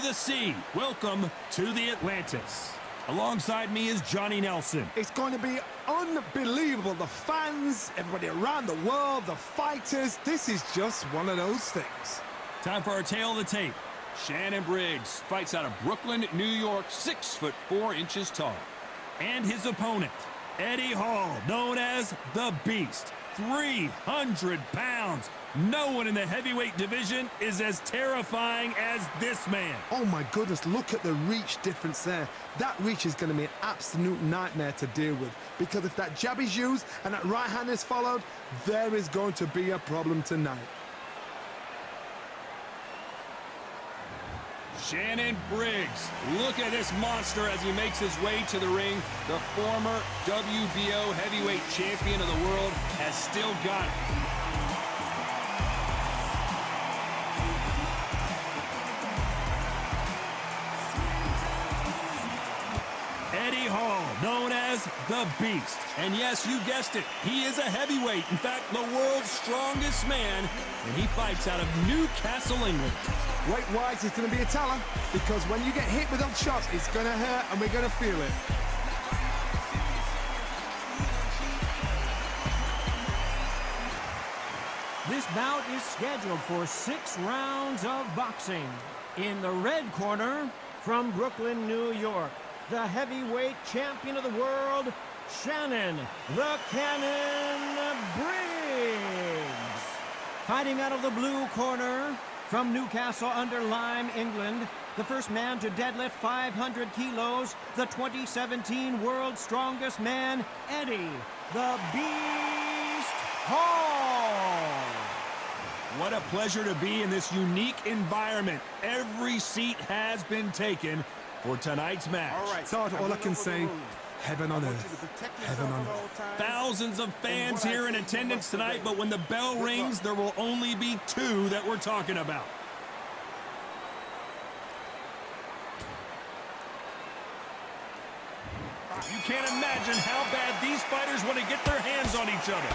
the sea. Welcome to the Atlantis. Alongside me is Johnny Nelson. It's going to be unbelievable. The fans, everybody around the world, the fighters. This is just one of those things. Time for our tail of the tape. Shannon Briggs fights out of Brooklyn, New York, 6'4" tall. And his opponent, Eddie Hall, known as the Beast. 300 pounds. No one in the heavyweight division is as terrifying as this man. Oh my goodness, look at the reach difference there. That reach is going to be an absolute nightmare to deal with, because if that jab is used and that right hand is followed, there is going to be a problem tonight. Shannon Briggs. Look at this monster as he makes his way to the ring. The former WBO heavyweight champion of the world has still got it. Eddie Hall, known as the Beast. And yes, you guessed it, he is a heavyweight. In fact, the world's strongest man, and he fights out of Newcastle, England. Weight-wise, it's going to be a teller, because when you get hit with those shots, it's going to hurt and we're going to feel it. This bout is scheduled for 6 rounds of boxing. In the red corner, from Brooklyn, New York, the heavyweight champion of the world, Shannon the Cannon Briggs. Fighting out of the blue corner, from Newcastle under Lyme, England, the first man to deadlift 500 kilos, the 2017 World's Strongest Man, Eddie the Beast Hall. What a pleasure to be in this unique environment. Every seat has been taken for tonight's match. All right, so all I can say, heaven on earth, heaven on earth. Thousands of fans here in attendance tonight, but when the bell rings, there will only be 2 that we're talking about. You can't imagine how bad these fighters want to get their hands on each other.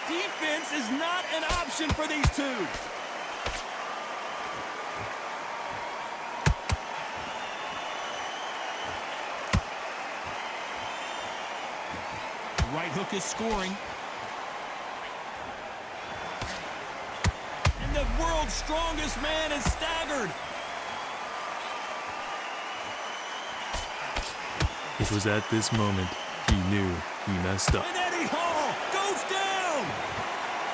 Defense is not an option for these 2. Right hook is scoring. And the world's strongest man is staggered. It was at this moment he knew he messed up. And Eddie Hall goes down.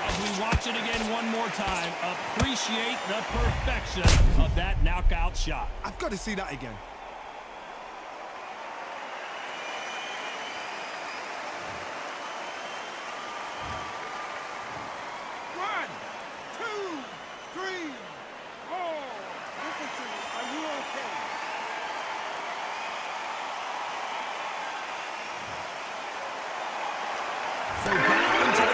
As we watch it again one more time, appreciate the perfection of that knockout shot. I've got to see that again. So back into the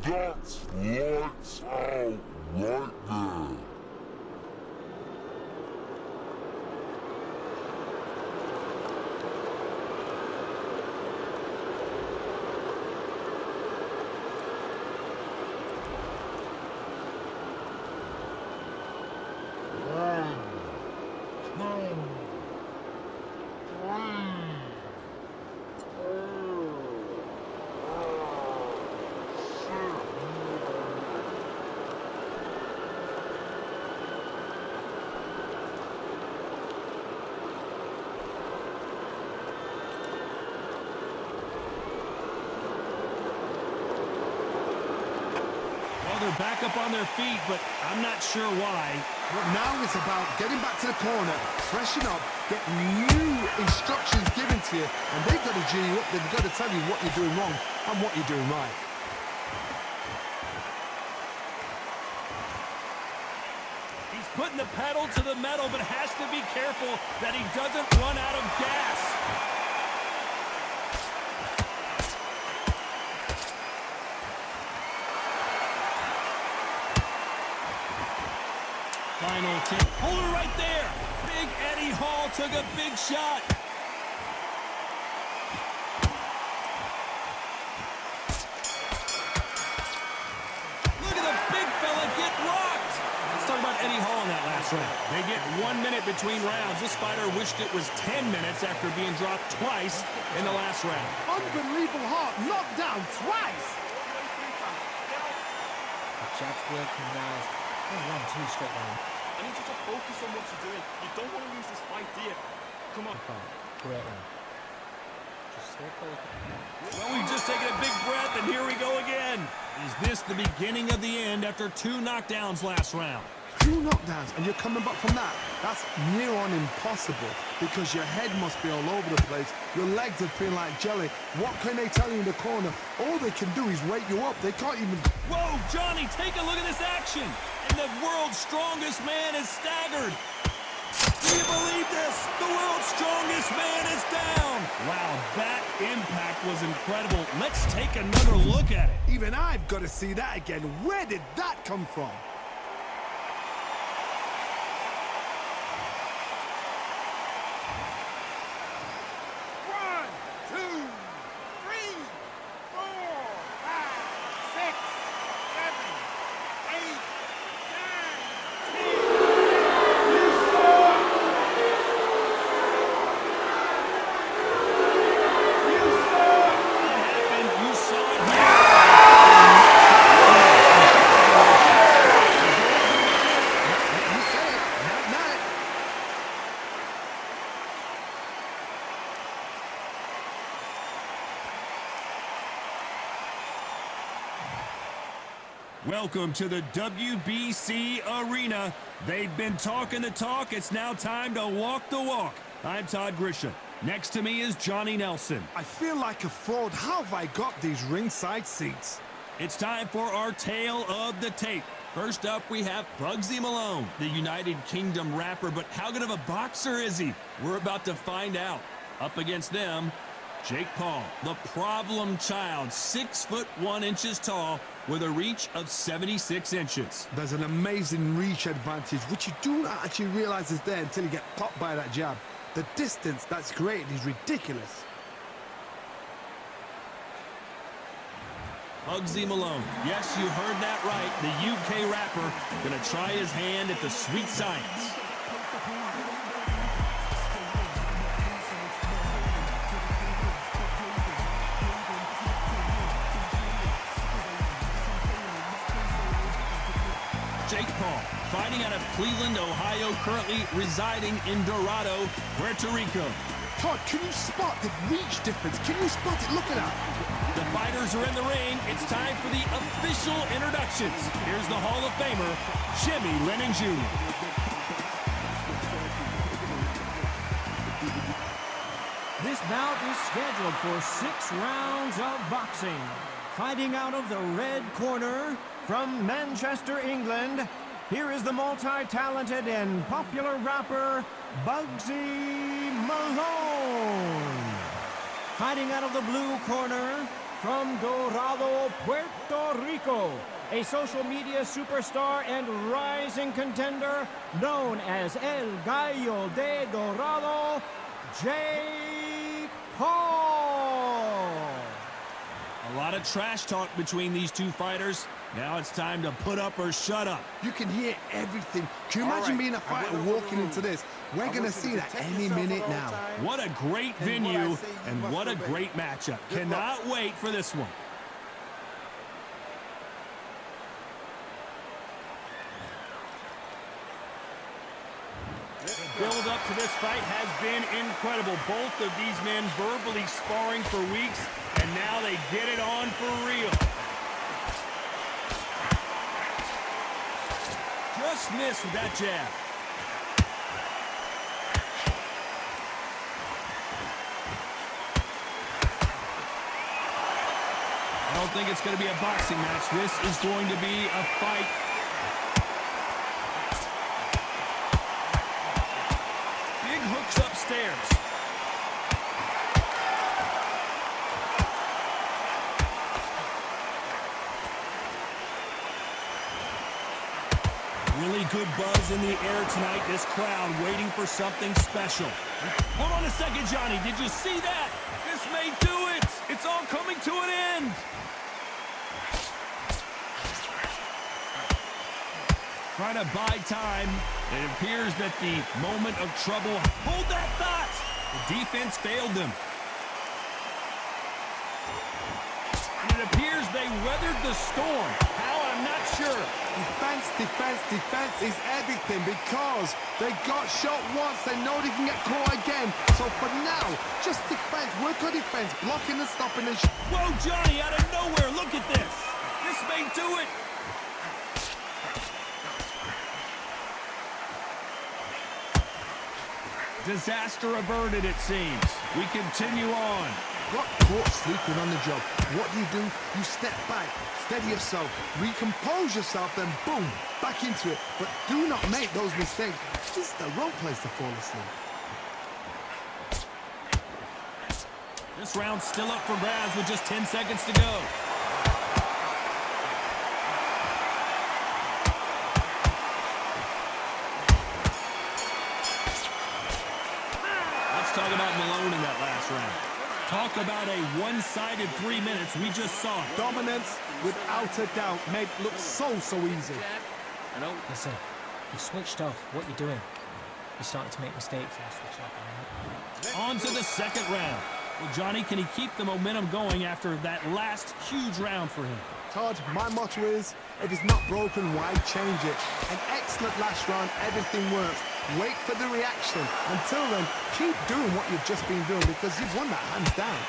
That's lights out right there. They're back up on their feet, but I'm not sure why. But now it's about getting back to the corner, freshen up, get new instructions given to you, and they've got to G you up. They've got to tell you what you're doing wrong and what you're doing right. He's putting the pedal to the metal, but has to be careful that he doesn't run out of gas. Final 10. Hold it right there. Big Eddie Hall took a big shot. Look at the big fella get rocked. Let's talk about Eddie Hall in that last round. They get 1 minute between rounds. This fighter wished it was 10 minutes after being dropped twice in the last round. Unbelievable Hart, knocked down twice. Jab's working now. 1-2 straight down. I need you to focus on what you're doing. You don't want to lose this fight, do you? Come on. Great round. Just stay focused. Well, we've just taken a big breath, and here we go again. Is this the beginning of the end after 2 knockdowns last round? 2 knockdowns, and you're coming back from that. That's near on impossible because your head must be all over the place. Your legs are feeling like jelly. What can they tell you in the corner? All they can do is wake you up. They can't even... Whoa, Johnny, take a look at this action. And the world's strongest man is staggered. Do you believe this? The world's strongest man is down. Wow, that impact was incredible. Let's take another look at it. Even I've got to see that again. Where did that come from? Welcome to the WBC Arena. They've been talking the talk. It's now time to walk the walk. I'm Todd Grisham. Next to me is Johnny Nelson. I feel like a fraud. How have I got these ringside seats? It's time for our tale of the tape. First up, we have Bugsy Malone, the United Kingdom rapper. But how good of a boxer is he? We're about to find out. Up against them, Jake Paul, the problem child, 6'1" tall, with a reach of 76 inches. There's an amazing reach advantage, which you do not actually realize is there until you get popped by that jab. The distance that's created is ridiculous. Bugsy Malone. Yes, you heard that right. The UK rapper gonna try his hand at the sweet science. Jake Paul, fighting out of Cleveland, Ohio, currently residing in Dorado, Puerto Rico. Todd, can you spot the reach difference? Can you spot it? Look at that. The fighters are in the ring. It's time for the official introductions. Here's the Hall of Famer, Jimmy Lennon Jr. This bout is scheduled for 6 rounds of boxing. Fighting out of the red corner from Manchester, England, here is the multi-talented and popular rapper, Bugsy Malone. Fighting out of the blue corner from Dorado, Puerto Rico, a social media superstar and rising contender known as El Gallo de Dorado, Jake Paul. A lot of trash talk between these two fighters. Now it's time to put up or shut up. You can hear everything. Can you imagine being a fighter walking into this? We're going to see that any minute now. What a great venue and what a great matchup. Cannot wait for this one. Build up to this fight has been incredible. Both of these men verbally sparring for weeks, and now they get it on for real. Just missed with that jab. I don't think it's going to be a boxing match. This is going to be a fight. stairs. Really good buzz in the air tonight. This crowd waiting for something special. Hold on a second, Johnny. Did you see that? This may do it. It's all coming to an end. Trying to buy time. It appears that the moment of trouble. Hold that thought. The defense failed them. And it appears they weathered the storm. How? I'm not sure. Defense, defense, defense is everything because they got shot once. They know they can get caught again. So for now, just defense. Work on defense. Blocking and stopping and Whoa, Johnny, out of nowhere. Look at this. This may do it. Disaster averted, it seems. We continue on. got caught sleeping on the job. What do? You step back, steady yourself, recompose yourself, then boom, back into it. But do not make those mistakes. This is the wrong place to fall asleep. This round's still up for grabs with just 10 seconds to go. Let's talk about Malone in that last round. Talk about a one-sided 3 minutes. We just saw it. Dominance, without a doubt, made it look so easy. Listen, you've switched off. What you're doing? You're starting to make mistakes. Switch off. On to the second round. Well, Johnny, can he keep the momentum going after that last huge round for him? Todd, my motto is, if it's not broken, why change it? An excellent last round, everything works. Wait for the reaction. Until then, keep doing what you've just been doing because you've won that hands down.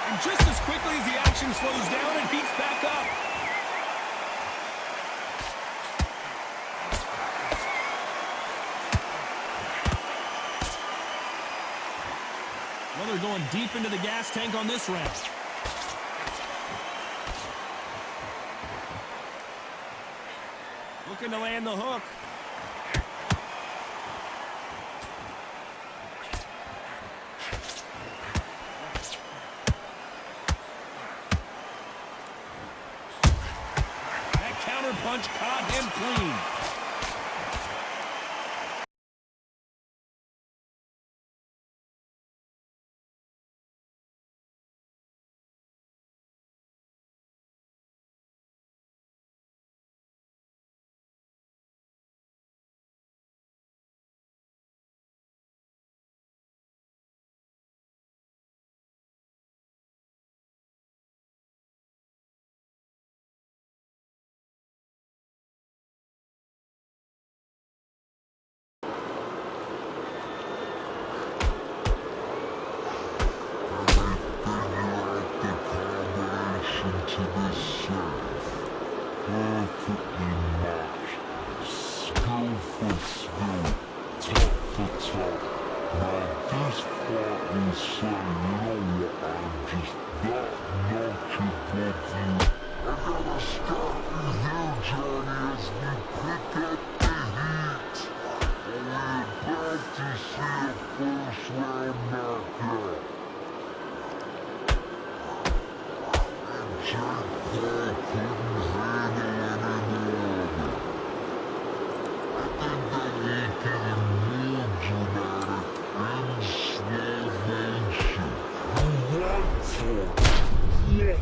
And just as quickly as the action slows down, it heats back up. Well, they're going deep into the gas tank on this round. Looking to land the hook. That counter punch caught him clean. To this serve, perfectly matched, skill for skill, top for top. Now this part will say, you know what, I'm just that notch above you. I gotta stop you here, Johnny, as we pick up the heat. And we're about to see a first round knockout. Jake Paul couldn't handle anymore. I think that looked even more dramatic in slow motion. What a shot! One, two, three,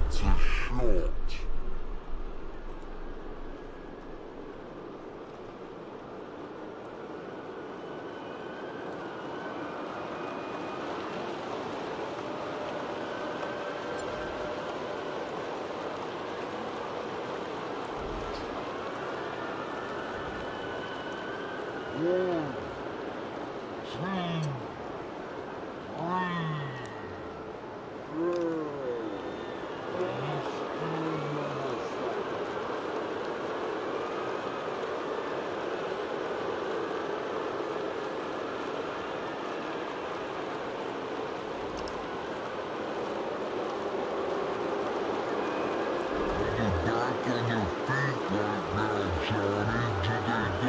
You're back on your feet right now, Johnny. Do they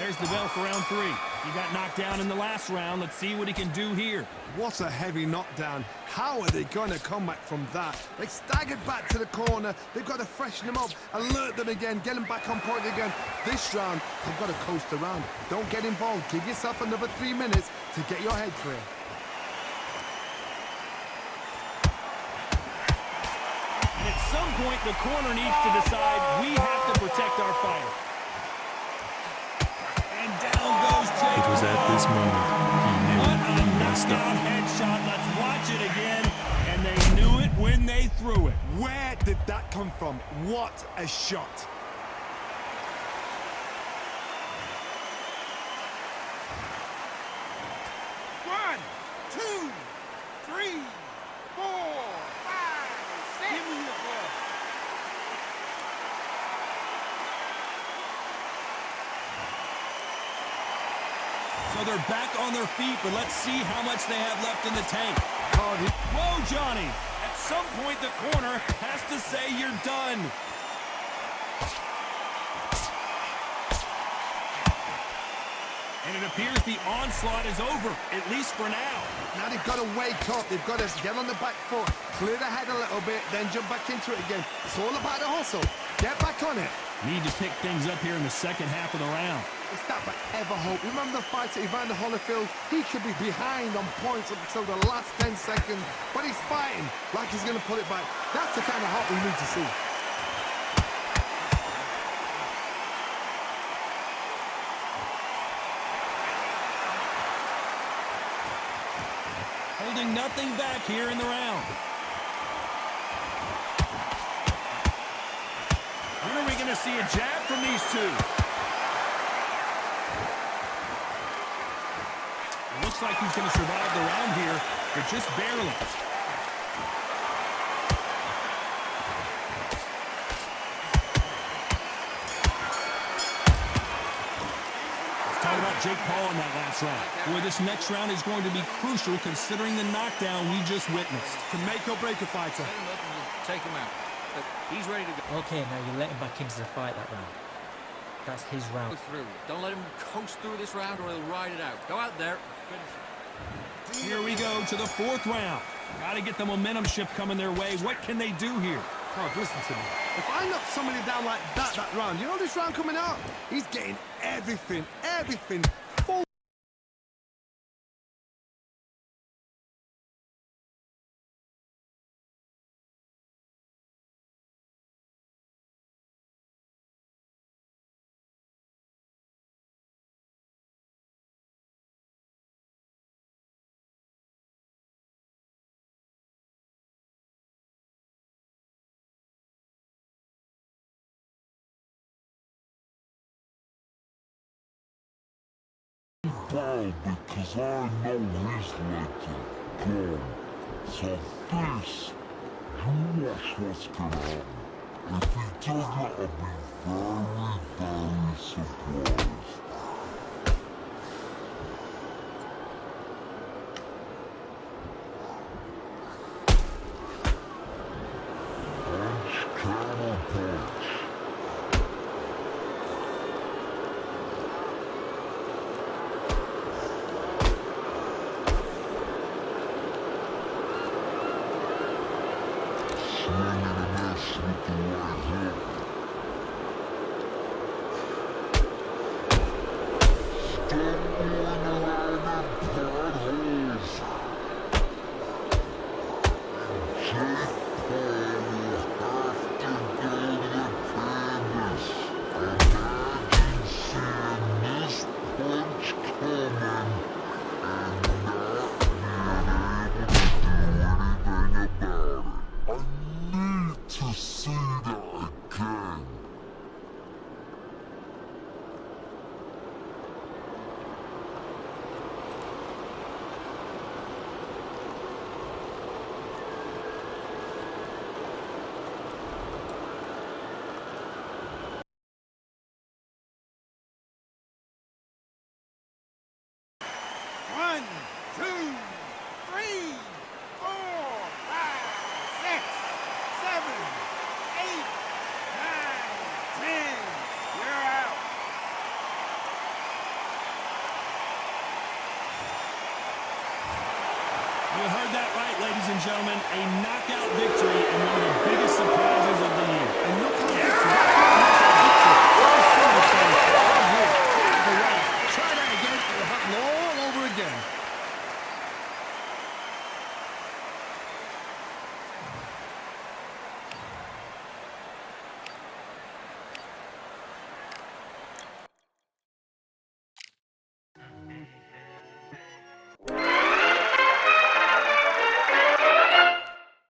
There's the bell for round 3. He got knocked down in the last round. Let's see what he can do here. What a heavy knockdown. How are they going to come back from that? They staggered back to the corner. They've got to freshen them up, alert them again, get them back on point again. This round, they've got to coast around. Don't get involved. Give yourself another 3 minutes to get your head clear. And at some point, the corner needs to decide we have to protect our fighter. And down goes Jake. It was at this moment he knew he messed Knockdown up. headshot. Let's watch it again. And they knew it when they threw it. Where did that come from? What a shot. One, two, three, four, five, six. Give me your ball. So they're back on their feet, but let's see how much they have left in the tank. Whoa, Johnny. At some point, the corner has to say you're done. And it appears the onslaught is over, at least for now. Now they've got to wake up. They've got to get on the back foot, clear the head a little bit, then jump back into it again. It's all about the hustle. Get back on it. Need to pick things up here in the second half of the round. It's that forever hope. Remember the fighter Evander Holyfield? He could be behind on points up until the last 10 seconds, but he's fighting like he's going to pull it back. That's the kind of hope we need to see. Holding nothing back here in the round. When are we going to see a jab from these two? It looks like he's going to survive the round here, but just barely. Talk about Jake Paul in that last round. Boy, this next round is going to be crucial considering the knockdown we just witnessed. To make or break a fighter. Set him up and you take him out. But he's ready to go. Okay, now you let him back into the fight that round. That's his round. Go through. Don't let him coast through this round or he'll ride it out. Go out there and finish it. Here we go to the 4th round. Got to get the momentum shift coming their way. What can they do here? Oh, listen to me. If I knock somebody down like that round, you know this round coming out? He's getting everything, full bow because I know his legs are gone. So this, you watch what's gonna happen. If he does that, I'll be very, very surprised. Punch, counter punch. Swinging a miss with the right hook. Stumbling around in potholes. Jake Paul will have to go to canvas. Imagine seeing this punch coming and not being able to do anything about it. I need to see that again. One, two, three, 4, 5, 6, 7, 8, 9, 10. You're out. You heard that right, ladies and gentlemen. A knockout victory and one of the biggest surprises of the year. And look how